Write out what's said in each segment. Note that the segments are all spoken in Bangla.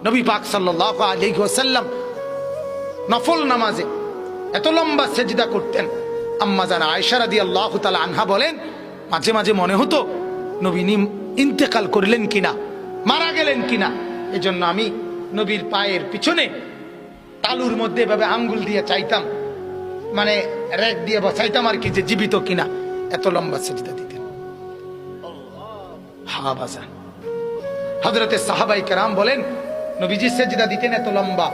নবী পাক সাল্লাল্লাহু আলাইহি ওয়াসাল্লাম নফল নামাজে এত লম্বা সেজদা করতেন। আম্মা জান আয়েশা রাদিয়াল্লাহু তাআলা আনহা বলেন, মাঝে মাঝে মনে হতো নবী ইন্তেকাল করলেন কিনা, মারা গেলেন কিনা। এজন্য আমি নবীর পায়ের পিছনে তালুর মধ্যে এভাবে আঙ্গুল দিয়ে চাইতাম, মানে রেক দিয়ে বসাইতাম আর কি, যে জীবিত কিনা। এত লম্বা সেজদা দিতেন। হ্যাঁ বাজান, হযরতে সাহাবাই কেরাম বলেন নবীজি সেজদা দিতেন এত লম্বা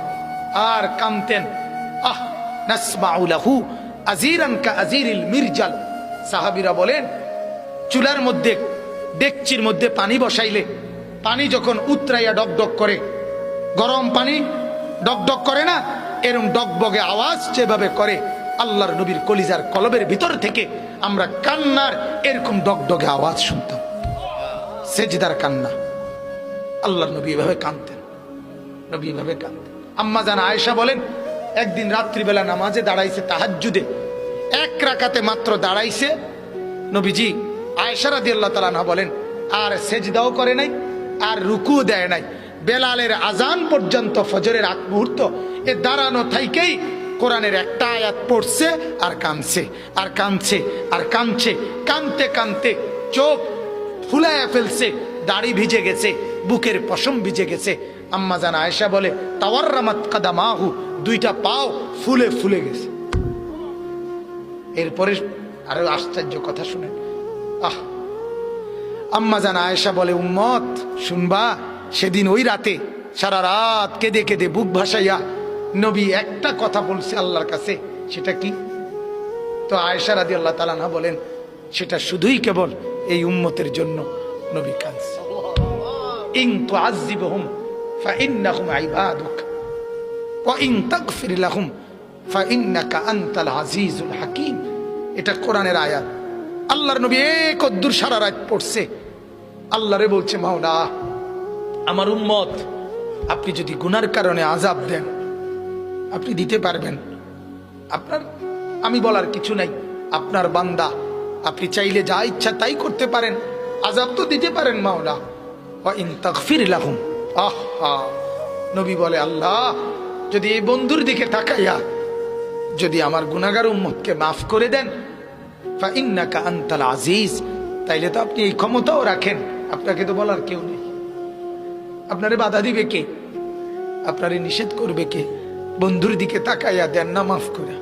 আর কামতেন। আহ নাসমাউ লাহু আজিরান কা আজিরিল মিরজাল। সাহাবীরা বলেন চুলার মধ্যে, ডেকচির মধ্যে পানি বসাইলে পানি যখন উতরাইয়া ডকডক করে, গরম পানি ডকডক করে না, এরকম ডকবগে আওয়াজ যেভাবে করে, আল্লাহর নবীর কলিজার কলবের ভিতর থেকে আমরা কান্নার এরকম ডকডগে আওয়াজ শুনতাম। সেজদার কান্না। আল্লাহর নবী এভাবে কাঁদতেন, নবী এভাবে কাঁদতেন। আম্মা জান আয়েশা বলেন একদিন রাত্রিবেলা নামাজে দাঁড়াইছে, তাহাজ্জুদে এক রাকাতে মাত্র দাঁড়াইছে নবীজি। আয়েশা রাদিয়াল্লাহু তাআলা আনহা বলেন আর সেজদাও করে নাই, আর রুকুও দেয় নাই। বেলালের আজান পর্যন্ত ফজরের আগ মুহূর্ত এ দাঁড়ানো থাইকেই কোরআনের একটা আয়াত পড়ছে আর কাঁদছে আর কাঁদছে আর কাঁদছে। কাঁদতে কাঁদতে চোখ ফুলাইয়া ফেলছে, দাড়ি ভিজে গেছে, বুকের পশম ভিজে গেছে। আম্মা জান আয়েশা বলে তাওয়াররামাত কাদামাহু, দুইটা পাও ফুলে ফুলে গেছে। এরপরে আরো আশ্চর্য কথা শুনেন। আম্মা জান আয়েশা বলে উম্মত শুনবা, সেদিন ওই রাতে সারা রাত কেঁদে কেঁদে বুক ভাসাইয়া নবী একটা কথা বলছে আল্লাহর কাছে। সেটা কি? তো আয়েশা রাদিয়াল্লাহু তাআলা আনহা বলেন সেটা শুধুই কেবল এই উম্মতের জন্য নবী কাঁদছে। ইন তুআযিবহুম ফাইন্নাহুম ইবাদুক ওয়া ইন তাগফির লাহুম ফাইন্নাকা আনতাল আজিজুল হাকীম। এটা কোরআনের আয়াত। আল্লাহর নবী একদূর সারা রাত পড়ছে, আল্লাহরে বলছে মাওলা আমার উম্মত আপনি যদি গুনার কারণে আযাব দেন আপনি দিতে পারবেন, আপনার আমি বলার কিছু নাই, আপনার বান্দা, আপনি চাইলে যা ইচ্ছা তাই করতে পারেন, আযাব তো দিতে পারেন মাওলা। ওয়া ইন তাগফির লাহুম, আহা নবী বলে আল্লাহ যদি এই বন্ধুর দিকে তাকাইয়া যদি আমার গুনাহগার উম্মতকে মাফ করে দেন, ফাইন্নাকা আনতাল আজিজ, তাইলে তো আপনি এই ক্ষমতাও রাখেন, আপনাকে তো বলার কেউ নেই। আপনারে বাধা দিবে কে? আপনারে নিষেধ করবে কে? বন্ধুর দিকে তাকাইয়া দেন না মাফ করে।